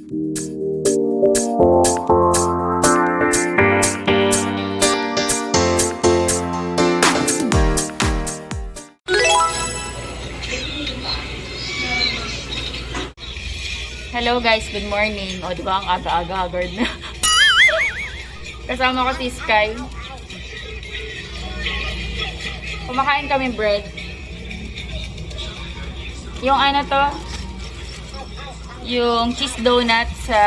Hello guys, good morning. O, diba ang aga-aga agad na? Kasama ko si Sky. Kumakain kami bread. Yung ano to? Yung cheese donut sa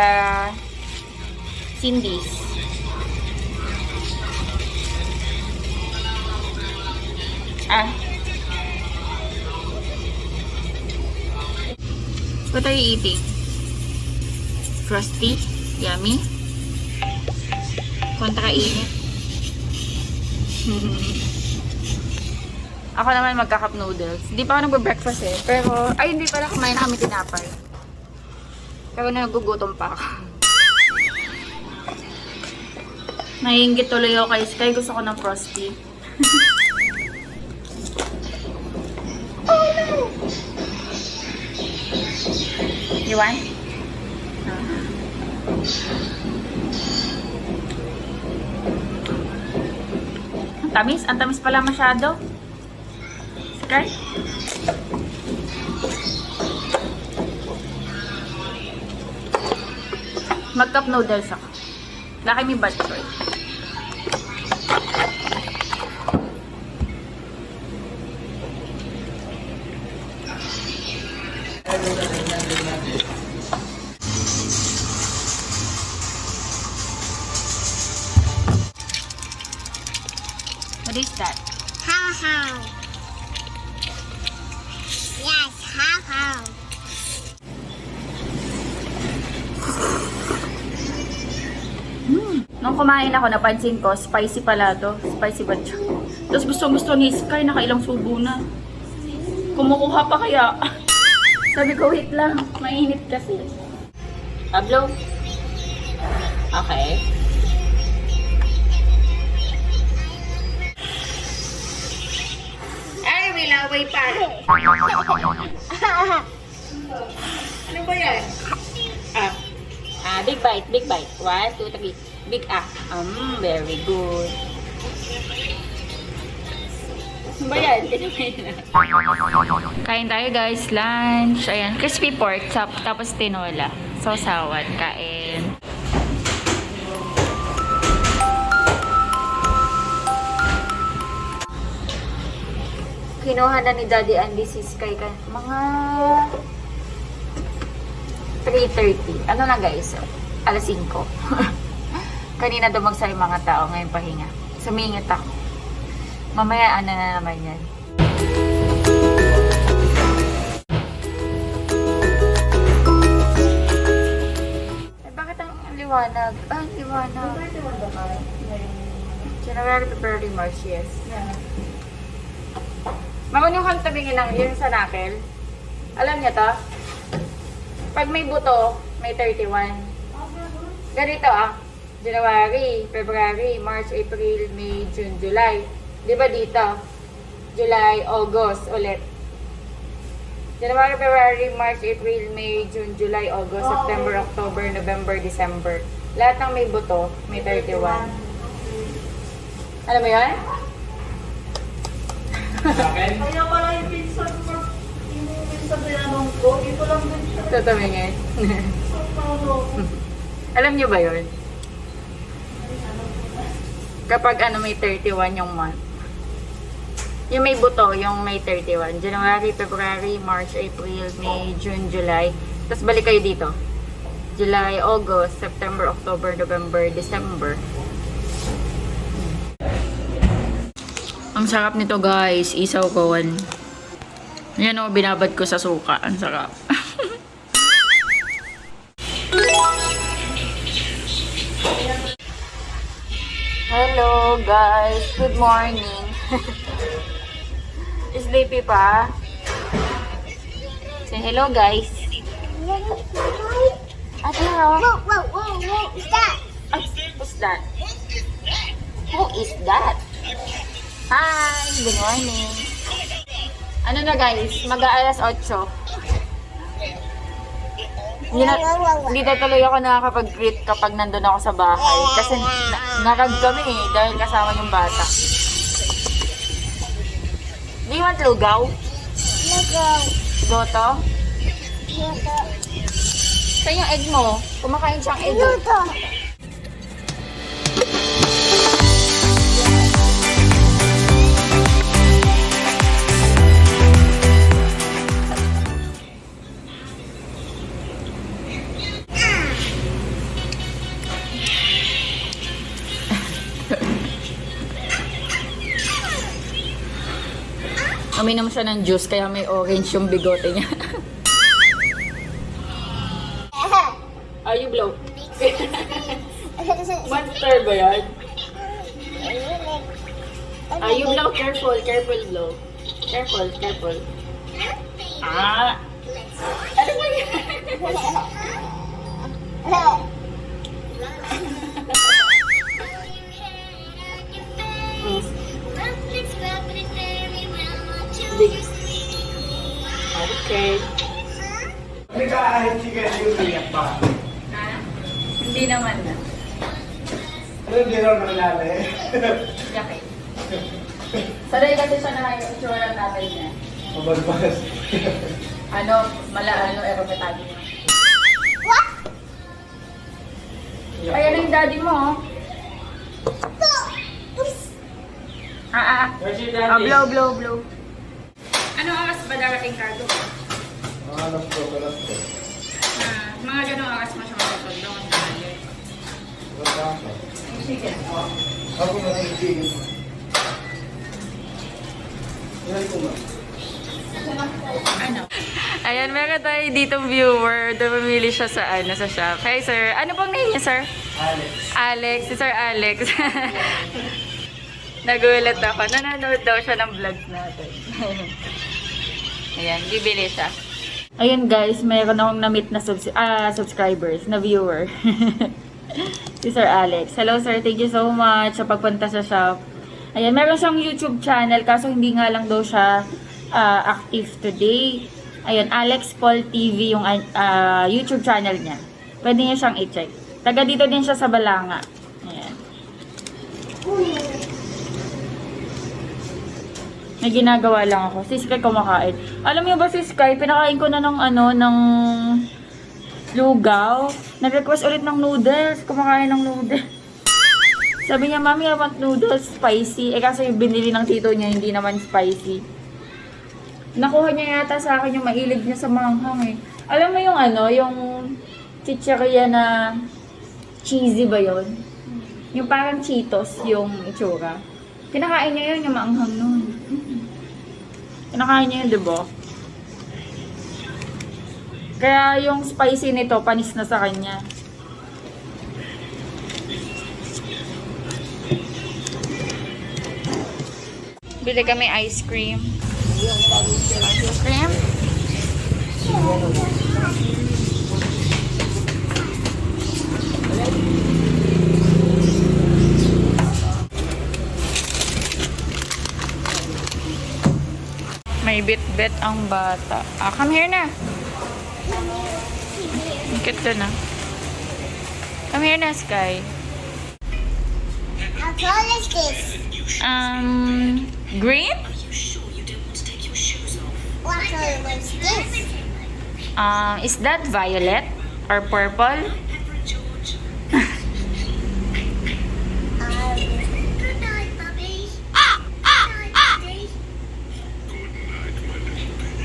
Cindy's. What are you eating? Frosty? Yummy? Kontra kainit. Ako naman magka-cup noodles. Hindi pa ako nagbe-breakfast eh. Pero, ay hindi pala, kumain na kami tinapay. Pero nagugutom pa ako. Naiinggit tuloy ako kay Sky. Gusto ko ng Frosty. Oh no! You want? Ang tamis pala masyado. Sky? Mag-cup noodles ako. Laki may bad choy. What is that? How how? Yes, how how? Nung kumain ako, napansin ko, spicy pala to. Spicy batch. Tapos gusto ni Sky, nakailang subo na. Kumukuha pa kaya. Sabi ko, wait lang. Mainit kasi. Pablo? Okay. Ay, may laway pa. Ano ba yan? Big bite, big bite. 1, 2, 3. Big very good. Ano ba yan? Kain tayo guys, lunch. Ayan, crispy pork, tapos tinola. Sausawan, kain. Kinuha na ni Daddy Andy si Sky mga 3:30. Ano na guys? Alas 5. Kanina dumagsay mga tao, ngayon pahinga. Sumingit ako. Mamaya ano na naman yan. Eh, bakit ang liwanag? Ang liwanag. January, February, March, yes. Yeah. Makunyung kang tabingin lang yun sa knuckle. Alam niyo to? Pag may buto, may 31. Ganito January, February, March, April, May, June, July. Di ba dito? July, August ulit. January, February, March, April, May, June, July, August, September, October, November, December. Lahat ng may buto, may 31. Alam mo yun? Kaya pala yung pinsan ko, yung pinsan tinanong ko, ito lang din siya. Tatamingin. Alam niyo ba yun? Kapag may 31 yung month. Yung may buto, yung may 31. January, February, March, April, May, June, July. Tapos balik kayo dito. July, August, September, October, November, December. Ang sarap nito guys. Isaw ko. Yan binabad ko sa suka. Ang sarap. Hello guys. Good morning. Sleepy pa? Say hello guys. Hello. Whoa, is that? Who's that? Who is that? Hi, good morning. Ano na guys, mag-aalas 8. Hindi na tuloy ako nakakapag-greet kapag nandun ako sa bahay. Kasi narag kami eh, dahil kasama yung bata. Do you want lugaw? Goto? Saan yung egg mo? Kumakain siyang egg. Uminom siya ng juice kaya may orange yung bigote niya. Are you blow? Monster ba yan? Are you blow? Careful, careful blow. Careful, careful. Ah! Ano ba yan? Big. Okay. Hindi naman na. Hindi raw nangyari. Okay. Sanay kasi siya na yung itsura ng tatay niya. Mabalbas. Erometado niya. Ayan na yung daddy mo, oh. Where's your daddy? Blow. Ano oras ba darating cargo? Alas po. Mga ganong oras mo siya masusod daw ang dahil. Sige. Ako na nagiging. Ilan ko ba? Ano? Ayan, meron tayo ditong viewer. Dumamili siya sa shop. Hey, sir. Ano pong name niya, sir? Alex. Si Sir Alex. Nagulat ako. Nanonood daw siya ng vlogs natin. Ayan, bibili siya. Ayan guys, mayroon akong na-meet na subscribers, na viewer. Si Sir Alex. Hello sir, thank you so much sa pagpunta sa shop. Ayan, meron siyang YouTube channel, kaso hindi nga lang daw siya active today. Ayan, Alex Paul TV yung YouTube channel niya. Pwede niya siyang i-check. Taga dito din siya sa Balanga. Ayan. May ginagawa lang ako. Si Sky kumakain. Alam niyo ba si Sky, pinakain ko na ng lugaw. Nag-request ulit ng noodles. Kumakain ng noodles. Sabi niya, Mami, I want noodles spicy. Kasi yung binili ng tito niya, hindi naman spicy. Nakuha niya yata sa akin yung mahilig niya sa manghang eh. Alam mo yung yung chicheria na cheesy ba yun? Yung parang Cheetos yung itsura. Kinakain niya yun, yung maanghang nun. Kinakain niya yun, diba? Kaya yung spicy nito, panis na sa kanya. Bili kami ice cream. Ice cream? May bit-bit ang bata. Come here na. Cute na. Come here na, Sky. How tall is this? Green? What color is this? Is that violet or purple? Good night, Bobby.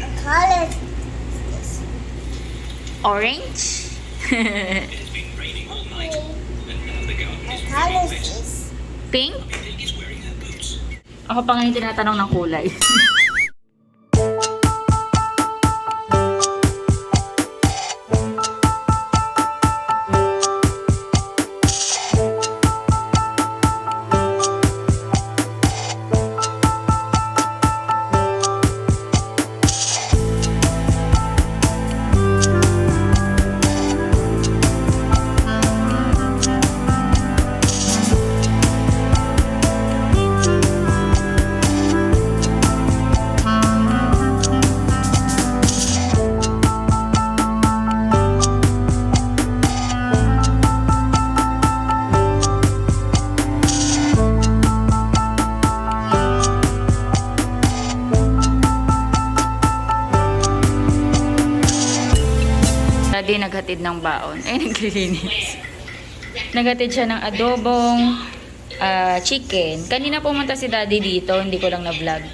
What color is this? Orange? What color is this? Pink? Ako pa ngayon tinatanong ng kulay. ng baon. Ay, naglilinis. Nagatid siya ng adobong chicken. Kanina pumunta si daddy dito, hindi ko lang na-vlog.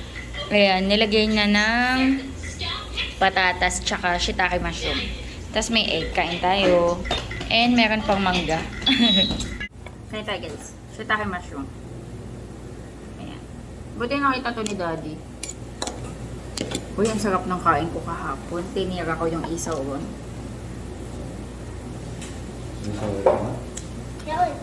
Ayan, nilagay niya ng patatas tsaka shiitake mushroom. Tapos may egg, kain tayo. And meron pang mangga. Kain tayo guys, shiitake mushroom. Ayan. Buti nakita to ni daddy. Uy, ang sarap ng kain ko kahapon. Tinira ko yung isaw ron. Daddy.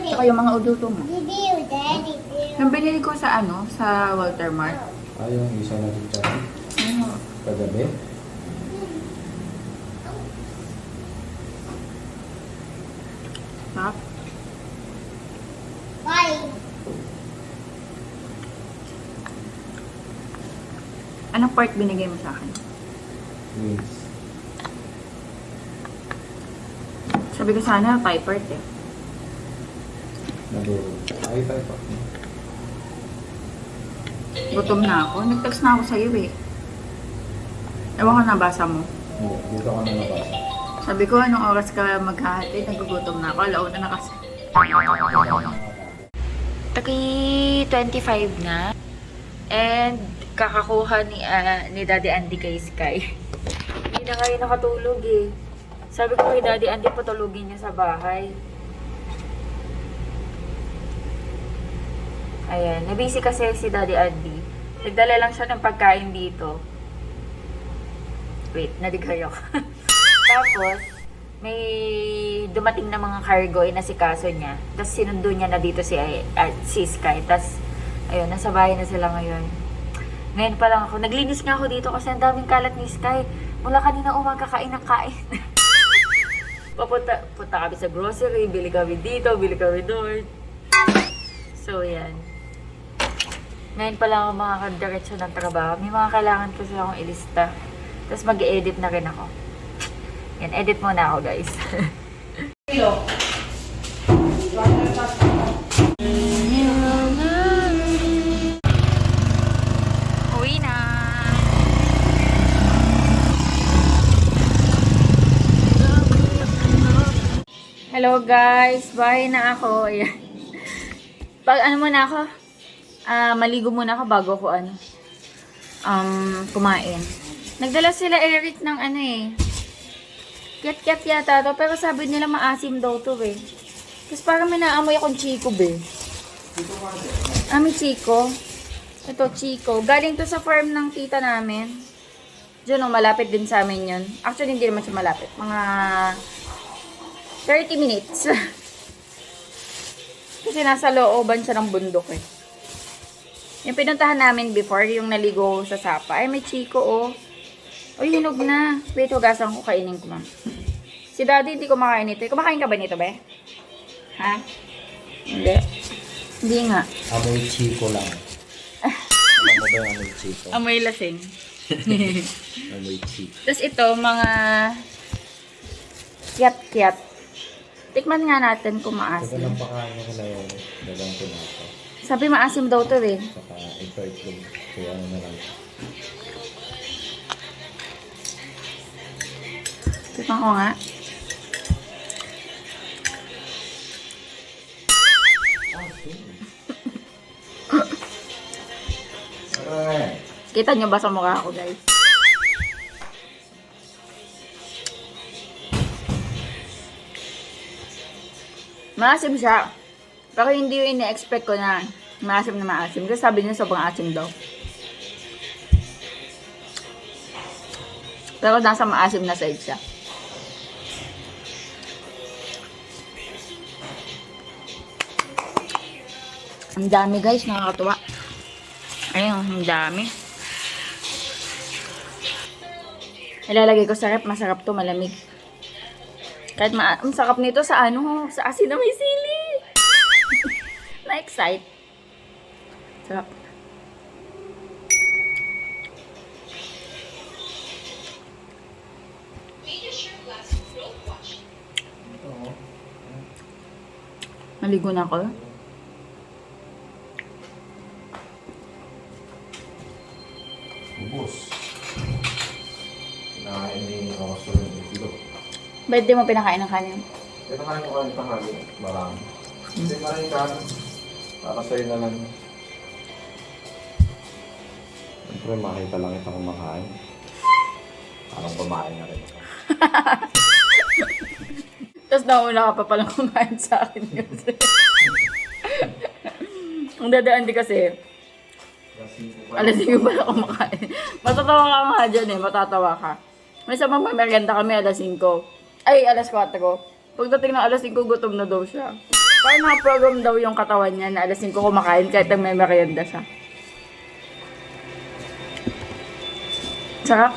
Tsaka yung mga uduto mo. Daddy. Yung binili ko sa sa Walter Mart. Yung isa na dito. Ano? Kagabi. Sarap. Bye. Anong part binigay mo sa akin? Wings. Sabi ko sana Thai part eh. Naduro. Ay, tayo pa. Gutom na ako. Nag-text na ako sa'yo eh. Ewan ko nabasa mo. Hindi, dito ka na nabasa. Sabi ko, anong oras ka maghahatid? Nagugutom na ako. Alauna na kasi. Taki 25 na. And kakakuha ni Daddy Andy kay Sky. Hindi na kayo nakatulog eh. Sabi ko kay Daddy Andy, patulugin niya sa bahay. Ayan. Nabisi kasi si Daddy Andy. Nagdala lang siya ng pagkain dito. Wait, nadighay ako. Tapos, may dumating na mga cargo, inasikaso niya. Tapos sinundo niya na dito si Sky. Tapos, ayun, nasa bahay na sila ngayon. Ngayon pa lang ako. Naglinis nga ako dito kasi ang daming kalat ni Sky. Mula kanina umaga kain ng kain. Punta kami sa grocery, bili kami dito, bili kami doon. So, yan. Ngayon pa lang ako makakadiretso ng trabaho. May mga kailangan kasi akong ilista. Tapos mag-edit na rin ako. Yan, edit muna ako guys. Uwi na. Hello guys, bahay na ako. Ayan. Muna ako, maligo muna ako bago ako kumain. Nagdala sila Eric ng Ket-ket yata to, pero sabi nila maasim daw to eh. Tapos parang may naamoy akong Chico be. May Chico. Ito, Chico. Galing to sa farm ng tita namin. Diyan malapit din sa amin yun. Actually, hindi naman siya malapit. Mga 30 minutes. Kasi nasa looban siya ng bundok eh. Yung pinuntahan namin before, yung naligo sa Sapa. Ay, may Chico oh. Uy, hinog na. Wait, hugasan ko, kainin ko, ma'am. Si Daddy, hindi kumakain nito. Kumakain ka ba nito, be? Ha? Hindi. Hindi nga. Amoy Chico lang. Alam mo ba yung amoy Chico? Amoy lasing. Amoy Chico. Tapos ito, mga kiyat-kiyat. Tikman nga natin kung Saka maasim. lang pakain ko na yung dalang pinaka. Sabi maasim daw to eh. Saka ito itlog. Kaya ano na lang. Tikman ko nga. Alright. Kita nyo ba sa mukha ko, guys? Maasim siya. Pero hindi yung ina-expect ko na maasim na maasim. Kasi sabi niya sobrang asim daw. Pero nasa maasim na side siya. Ang dami guys, nakakatuwa. Ayun, ang dami. Ilalagay ko sa rep, masarap to, malamig. Kahit ang sarap nito sa sa asin na may sili. Na-excite. Sarap. Naligo na ako. Ubus. Kinain ni Rosso Ba't di mo pinakain ng kanin? Ito kain ko kain tanghali. Marami. Hindi maraming kanin. Para sa'yo na lang. Siyempre, makita lang kita kumakain. Parang kumain na rin ako. Tapos nauna ka pa palang kumain sa akin kasi. Ang dadaan di kasi, alas 5 pala kumakain. Matatawa ka nga dyan eh, matatawa ka. May sa mga merienda kami alas 5. Ay, alas 4. Pagdating ng alas 5, gutom na daw siya. Parang na-program daw yung katawan niya na alas 5 kumakain kahit may merienda siya. Sarap.